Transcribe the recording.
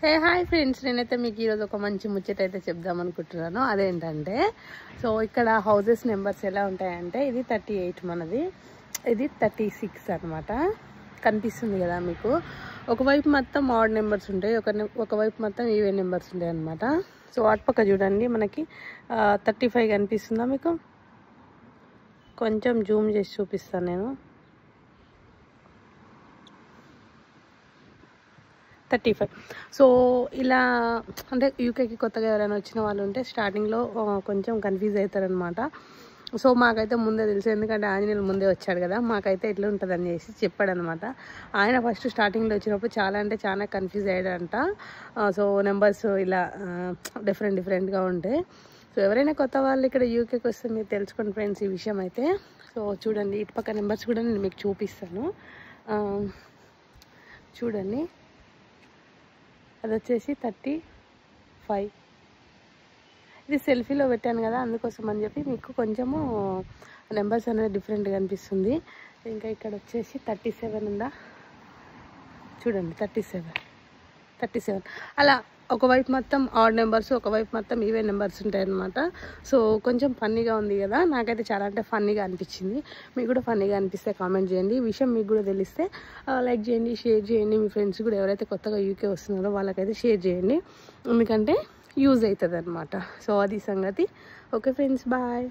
Hi friends, నేనైతే మీకు ఈరోజు ఒక మంచి ముచ్చట అయితే చెప్దాం అనుకుంటున్నాను. అదేంటంటే ఇక్కడ హౌసెస్ నెంబర్స్ ఎలా ఉంటాయంటే ఇది 38 మనది, ఇది 36 అనమాట. కనిపిస్తుంది కదా మీకు. ఒకవైపు మొత్తం ఆడ్ నెంబర్స్ ఉంటాయి, ఒకవైపు మొత్తం ఈవెన్ నెంబర్స్ ఉంటాయి అనమాట. సో అటుపక్క చూడండి, మనకి 35 కనిపిస్తుందా మీకు? కొంచెం జూమ్ చేసి చూపిస్తాను నేను. 35. సో ఇలా అంటే యూకేకి కొత్తగా ఎవరైనా వచ్చిన వాళ్ళు ఉంటే స్టార్టింగ్లో కొంచెం కన్ఫ్యూజ్ అవుతారనమాట. సో మాకైతే ముందే తెలుసు, ఎందుకంటే ఆంజనేయులు ముందే వచ్చాడు కదా, మాకైతే ఎట్లా ఉంటుంది అని చెప్పాడు అనమాట. ఆయన ఫస్ట్ స్టార్టింగ్లో వచ్చినప్పుడు చాలా కన్ఫ్యూజ్ అయ్యాడంట. సో నెంబర్స్ ఇలా డిఫరెంట్గా ఉంటాయి. సో ఎవరైనా కొత్త వాళ్ళు ఇక్కడ యూకేకి వస్తే మీరు తెలుసుకోండి ఫ్రెండ్స్ ఈ విషయం అయితే. సో చూడండి, ఇటు పక్క నెంబర్స్ కూడా నేను మీకు చూపిస్తాను. చూడండి, అది వచ్చేసి 35. ఇది సెల్ఫీలో పెట్టాను కదా, అందుకోసం అని చెప్పి మీకు కొంచెము నెంబర్స్ అనేది డిఫరెంట్గా అనిపిస్తుంది. ఇంకా ఇక్కడ వచ్చేసి 37 ఉందా, చూడండి 37 అలా ఒకవైపు మొత్తం ఆడ్ నెంబర్స్, ఒకవైపు మొత్తం ఈవెన్ నెంబర్స్ ఉంటాయి అన్నమాట. సో కొంచెం ఫన్నీగా ఉంది కదా, నాకైతే చాలా ఫన్నీగా అనిపించింది. మీకు కూడా ఫన్నీగా అనిపిస్తే కామెంట్ చేయండి. ఈ విషయం మీకు కూడా తెలిస్తే లైక్ చేయండి, షేర్ చేయండి. మీ ఫ్రెండ్స్ కూడా ఎవరైతే కొత్తగా యూకే వస్తున్నారో వాళ్ళకైతే షేర్ చేయండి, ఎందుకంటే యూజ్ అవుతుంది అనమాట. సో అది సంగతి. Okay friends, bye.